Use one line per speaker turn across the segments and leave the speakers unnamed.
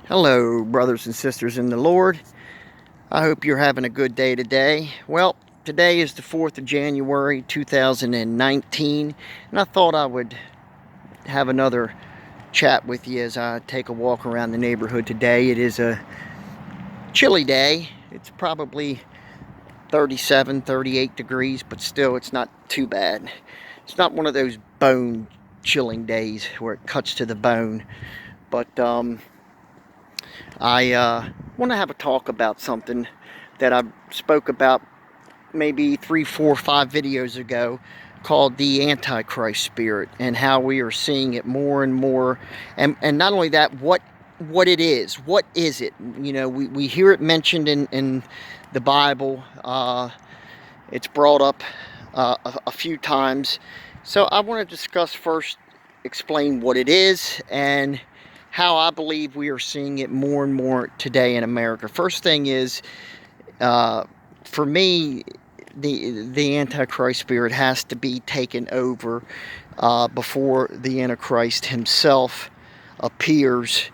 Hello, brothers and sisters in the Lord. I hope you're having a good day today. Well, today is the 4th of January 2019, and I thought I would have another chat with you as I take a walk around the neighborhood today. It is a chilly day. It's probably 37, 38 degrees, but still it's not too bad. It's not one of those bone chilling days where it cuts to the bone, but I want to have a talk about something that I spoke about maybe 3, 4, 5 videos ago, called the Antichrist spirit, and how we are seeing it more and more. And not only that, what it is. What is it? You know, we hear it mentioned in the Bible. It's brought up a few times. So I want to discuss first, explain what it is, and how I believe we are seeing it more and more today in America. First thing is, for me, the Antichrist spirit has to be taken over before the Antichrist himself appears.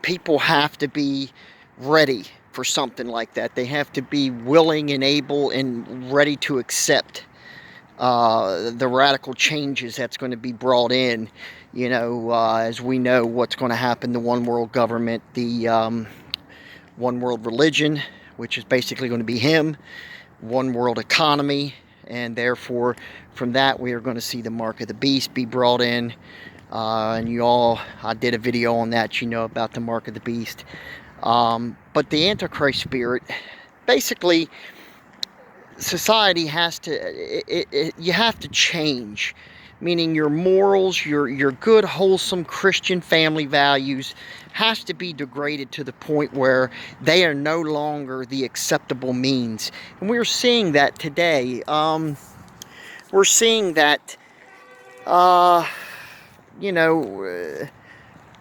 People have to be ready for something like that. They have to be willing and able and ready to accept the radical changes that's going to be brought in. You know, as we know what's going to happen, the one world government, the one world religion, which is basically going to be him, one world economy, and therefore from that we are going to see the mark of the beast be brought in. And I did a video on that, you know, about the mark of the beast. But the Antichrist spirit, basically, society has to, you have to change, meaning your morals, your good, wholesome Christian family values has to be degraded to the point where they are no longer the acceptable means. And we're seeing that today. We're seeing that, you know,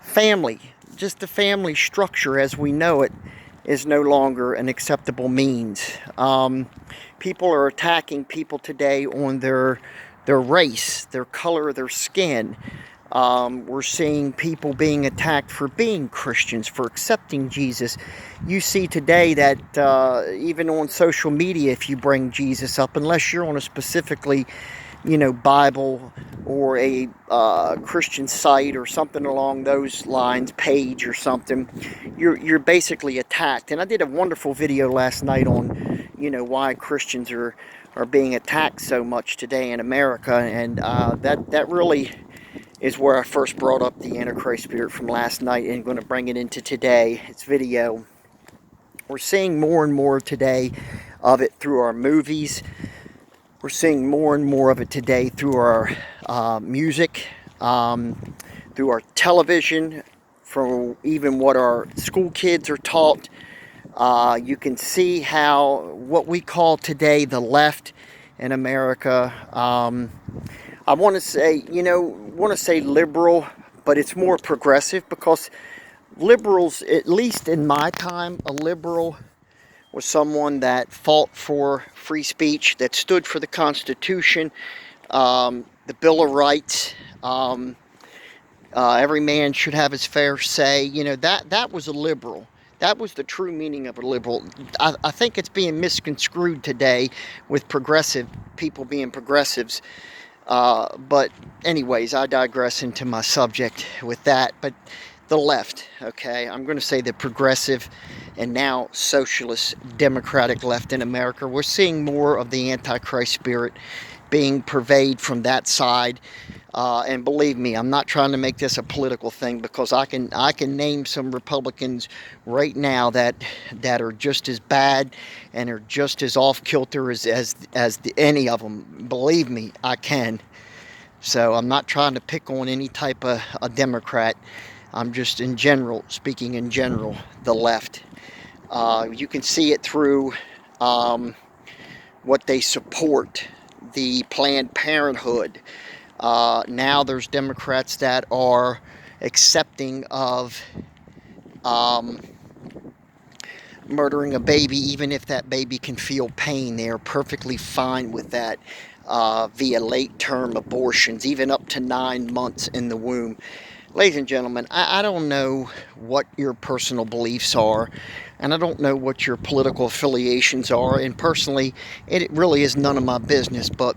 family, just the family structure as we know it, is no longer an acceptable means. People are attacking people today on their race, their color, their skin. We're seeing people being attacked for being Christians, for accepting Jesus. You see today that even on social media, if you bring Jesus up, unless you're on a specifically, you know, Bible or a Christian site or something along those lines, page or something, you're basically attacked. And I did a wonderful video last night on, you know, why Christians are being attacked so much today in America, and that really is where I first brought up the Antichrist spirit from last night, and I'm going to bring it into today. It's video. We're seeing more and more today of it through our movies. We're seeing more and more of it today through our music, through our television, from even what our school kids are taught. You can see how what we call today the left in America, I want to say, you know, liberal, but it's more progressive, because liberals, at least in my time, a liberal was someone that fought for free speech, that stood for the Constitution, the Bill of Rights. Every man should have his fair say. You know, that was a liberal. That was the true meaning of a liberal. I think it's being misconstrued today with progressive people being progressives. But anyways, I digress into my subject with that. But the left, okay, I'm going to say the progressive and now socialist democratic left in America, we're seeing more of the Antichrist spirit being pervaded from that side. And believe me, I'm not trying to make this a political thing, because I can name some Republicans right now that are just as bad and are just as off kilter as any of them. Believe me, I can. So I'm not trying to pick on any type of a Democrat. I'm just speaking in general, the left. You can see it through what they support, the Planned Parenthood. Now there's Democrats that are accepting of murdering a baby, even if that baby can feel pain. They are perfectly fine with that, via late-term abortions, even up to 9 months in the womb. Ladies and gentlemen, I don't know what your personal beliefs are, and I don't know what your political affiliations are, and personally, it really is none of my business, but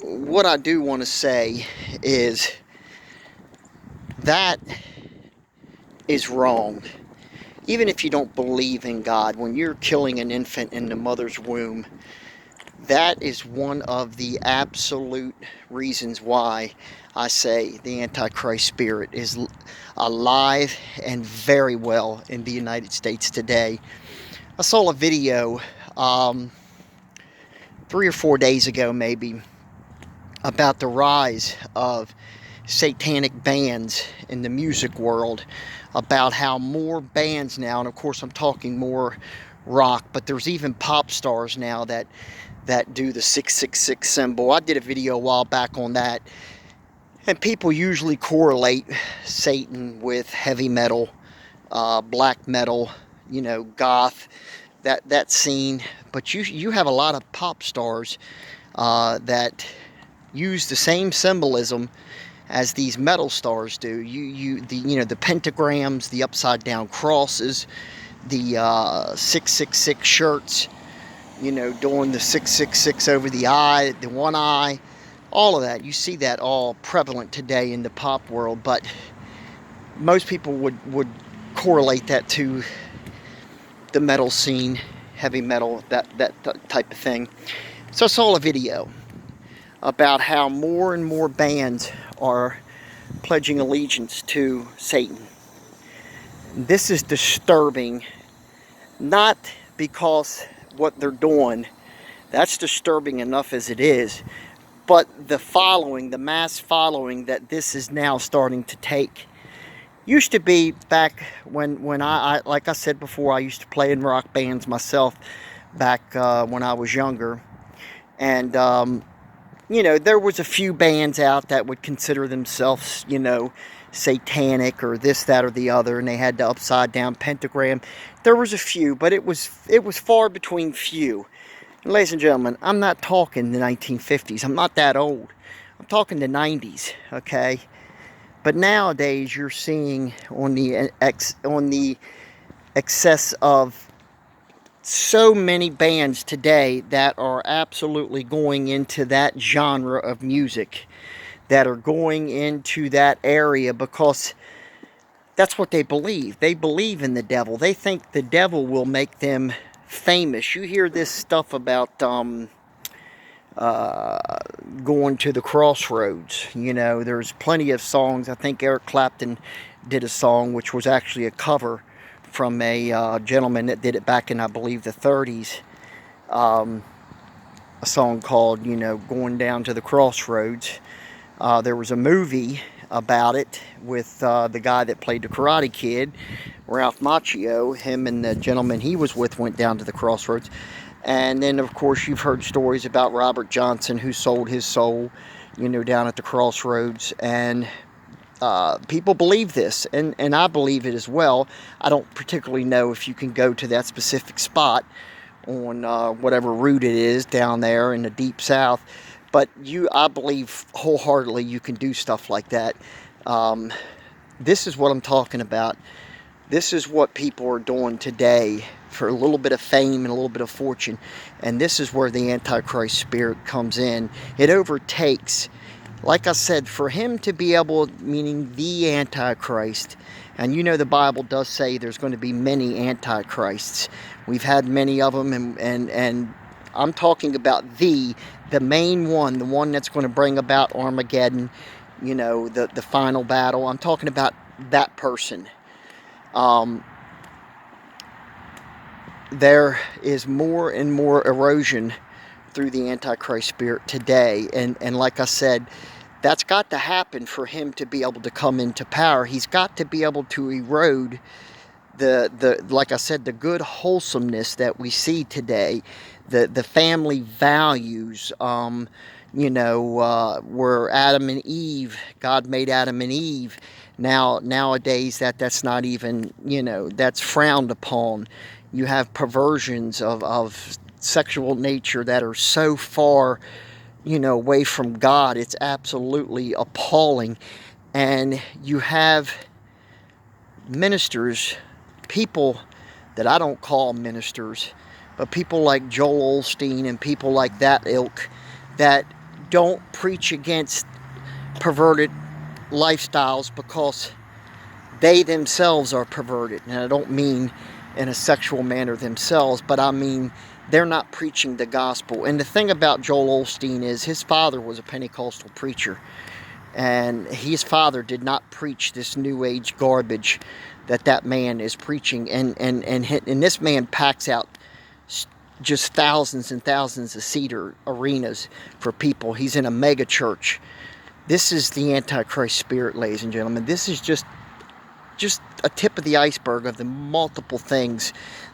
what I do want to say is that is wrong. Even if you don't believe in God, when you're killing an infant in the mother's womb, that is one of the absolute reasons why I say the Antichrist spirit is alive and very well in the United States today. I saw a video 3 or 4 days ago maybe about the rise of satanic bands in the music world, about how more bands now, and of course I'm talking more rock, but there's even pop stars now that do the 666 symbol. I did a video a while back on that, and people usually correlate Satan with heavy metal, black metal, goth, that scene. But you have a lot of pop stars that use the same symbolism as these metal stars do. The pentagrams, the upside down crosses, the 666 shirts, doing the 666 over the eye, the one eye, all of that. You see that all prevalent today in the pop world, but most people would correlate that to the metal scene, heavy metal, that type of thing. So I saw a video about how more and more bands are pledging allegiance to Satan. This is disturbing, not because what they're doing, that's disturbing enough as it is, but the following, the mass following that this is now starting to take. Used to be back when I like I said before, I used to play in rock bands myself back when I was younger, and there was a few bands out that would consider themselves, satanic or this, that, or the other, and they had the upside down pentagram. There was a few, but it was far between few. And ladies and gentlemen, I'm not talking the 1950s. I'm not that old. I'm talking the 90s, okay? But nowadays, you're seeing on the excess of so many bands today that are absolutely going into that genre of music, that are going into that area because that's what they believe. They believe in the devil. They think the devil will make them famous. You hear this stuff about going to the crossroads. There's plenty of songs. I think Eric Clapton did a song which was actually a cover from a gentleman that did it back in, I believe, the 30s. A song called, Going Down to the Crossroads. There was a movie about it with the guy that played the Karate Kid, Ralph Macchio. Him and the gentleman he was with went down to the crossroads. And then, of course, you've heard stories about Robert Johnson, who sold his soul, down at the crossroads. And people believe this, and I believe it as well. I don't particularly know if you can go to that specific spot on whatever route it is down there in the deep south, but I believe wholeheartedly you can do stuff like that. This is what I'm talking about. This is what people are doing today for a little bit of fame and a little bit of fortune, and this is where the Antichrist spirit comes in. It overtakes. Like I said, for him to be able, meaning the Antichrist, and the Bible does say there's going to be many Antichrists. We've had many of them, and I'm talking about the main one, the one that's going to bring about Armageddon, the final battle. I'm talking about that person. There is more and more erosion through the Antichrist spirit today, and like I said, that's got to happen for him to be able to come into power. He's got to be able to erode the like I said, the good wholesomeness that we see today, the family values, where Adam and Eve, God made Adam and Eve. Nowadays that's not even, that's frowned upon. You have perversions of sexual nature that are so far away from God. It's absolutely appalling. And you have ministers, people that I don't call ministers, but people like Joel Osteen and people like that ilk that don't preach against perverted lifestyles because they themselves are perverted. And I don't mean in a sexual manner themselves, but I mean they're not preaching the gospel. And the thing about Joel Osteen is his father was a Pentecostal preacher, and his father did not preach this new age garbage that man is preaching. And this man packs out just thousands and thousands of seater arenas for people. He's in a mega church. This is the Antichrist spirit, ladies and gentlemen. This is just a tip of the iceberg of the multiple things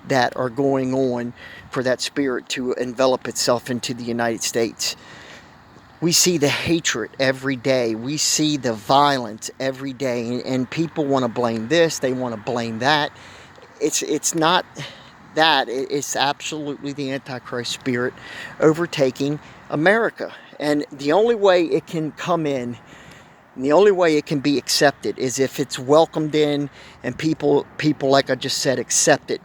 that are going on for that spirit to envelop itself into the United States. We see the hatred every day. We see the violence every day. And people want to blame this. They want to blame that. It's not that. It's absolutely the Antichrist spirit overtaking America. And the only way it can come in, and the only way it can be accepted, is if it's welcomed in and people, like I just said, accept it.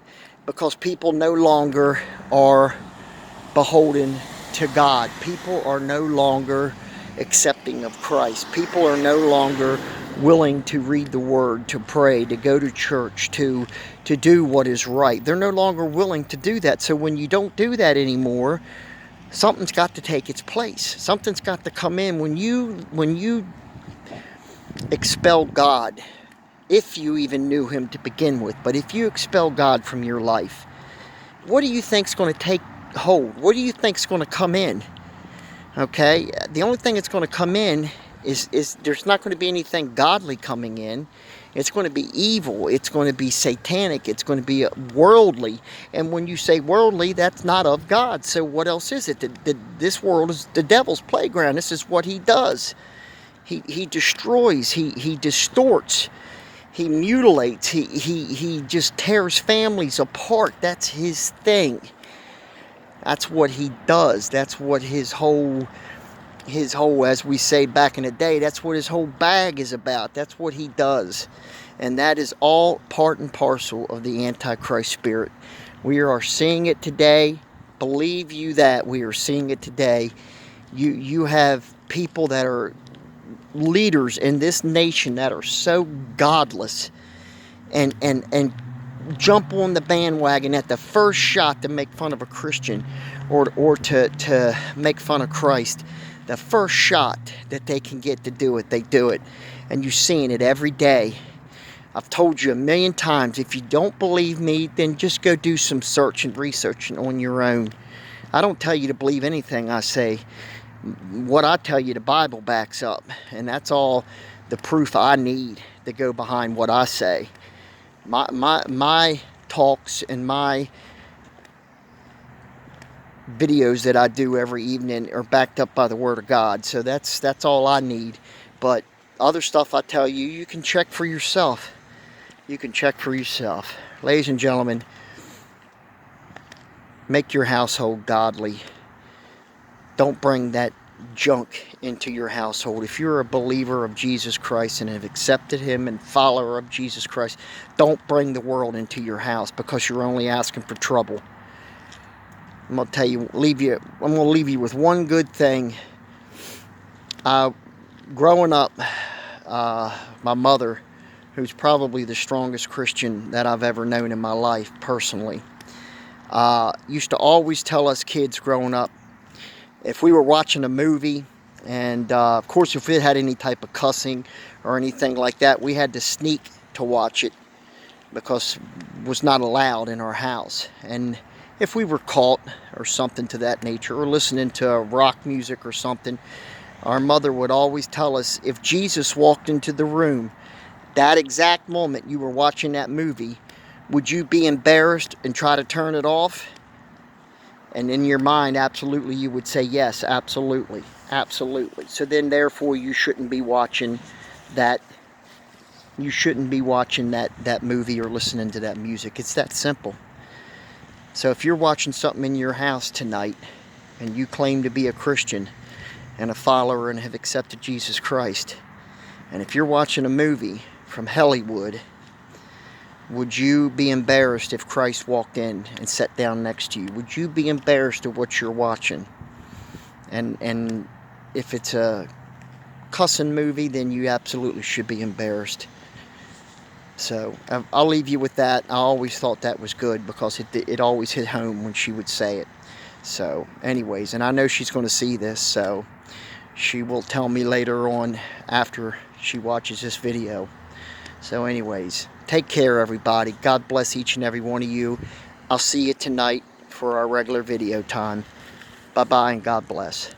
Because people no longer are beholden to God. People are no longer accepting of Christ. People are no longer willing to read the Word, to pray, to go to church, to do what is right. They're no longer willing to do that. So when you don't do that anymore, something's got to take its place. Something's got to come in. When you expel God, if you even knew Him to begin with, but if you expel God from your life, what do you think's going to take hold? What do you think's going to come in? Okay, the only thing that's going to come in is there's not going to be anything godly coming in. It's going to be evil. It's going to be satanic. It's going to be worldly. And when you say worldly, that's not of God. So what else is it? This world is the devil's playground. This is what he does. He destroys. He distorts. He mutilates. He just tears families apart. That's his thing. That's what he does. That's what his whole, as we say back in the day, that's what his whole bag is about. That's what he does. And that is all part and parcel of the Antichrist spirit. We are seeing it today. Believe you that we are seeing it today. You have people that are leaders in this nation that are so godless and jump on the bandwagon at the first shot to make fun of a Christian or to make fun of Christ. The first shot that they can get to do it, they do it. And you're seeing it every day. I've told you a million times, if you don't believe me, then just go do some search and research on your own. I don't tell you to believe anything I say. What I tell you, the Bible backs up. And that's all the proof I need to go behind what I say. My talks and my videos that I do every evening are backed up by the Word of God. So that's all I need. But other stuff I tell you, you can check for yourself. You can check for yourself. Ladies and gentlemen, make your household godly. Don't bring that junk into your household. If you're a believer of Jesus Christ and have accepted Him and follower of Jesus Christ, don't bring the world into your house, because you're only asking for trouble. I'm going to tell you, I'm going to leave you with one good thing. Growing up, my mother, who's probably the strongest Christian that I've ever known in my life personally, used to always tell us kids growing up, if we were watching a movie, and of course if it had any type of cussing or anything like that, we had to sneak to watch it because it was not allowed in our house. And if we were caught or something to that nature, or listening to rock music or something, our mother would always tell us, if Jesus walked into the room that exact moment you were watching that movie, would you be embarrassed and try to turn it off? And in your mind, absolutely, you would say yes, absolutely, absolutely. So then, therefore, you shouldn't be watching that. You shouldn't be watching that movie or listening to that music. It's that simple. So if you're watching something in your house tonight, and you claim to be a Christian and a follower and have accepted Jesus Christ, And if you're watching a movie from Hollywood, would you be embarrassed if Christ walked in and sat down next to you? Would you be embarrassed at what you're watching? And if it's a cussing movie, then you absolutely should be embarrassed. So I'll leave you with that. I always thought that was good because it always hit home when she would say it. So anyways, and I know she's going to see this, so she will tell me later on after she watches this video. So anyways, take care, everybody. God bless each and every one of you. I'll see you tonight for our regular video time. Bye-bye and God bless.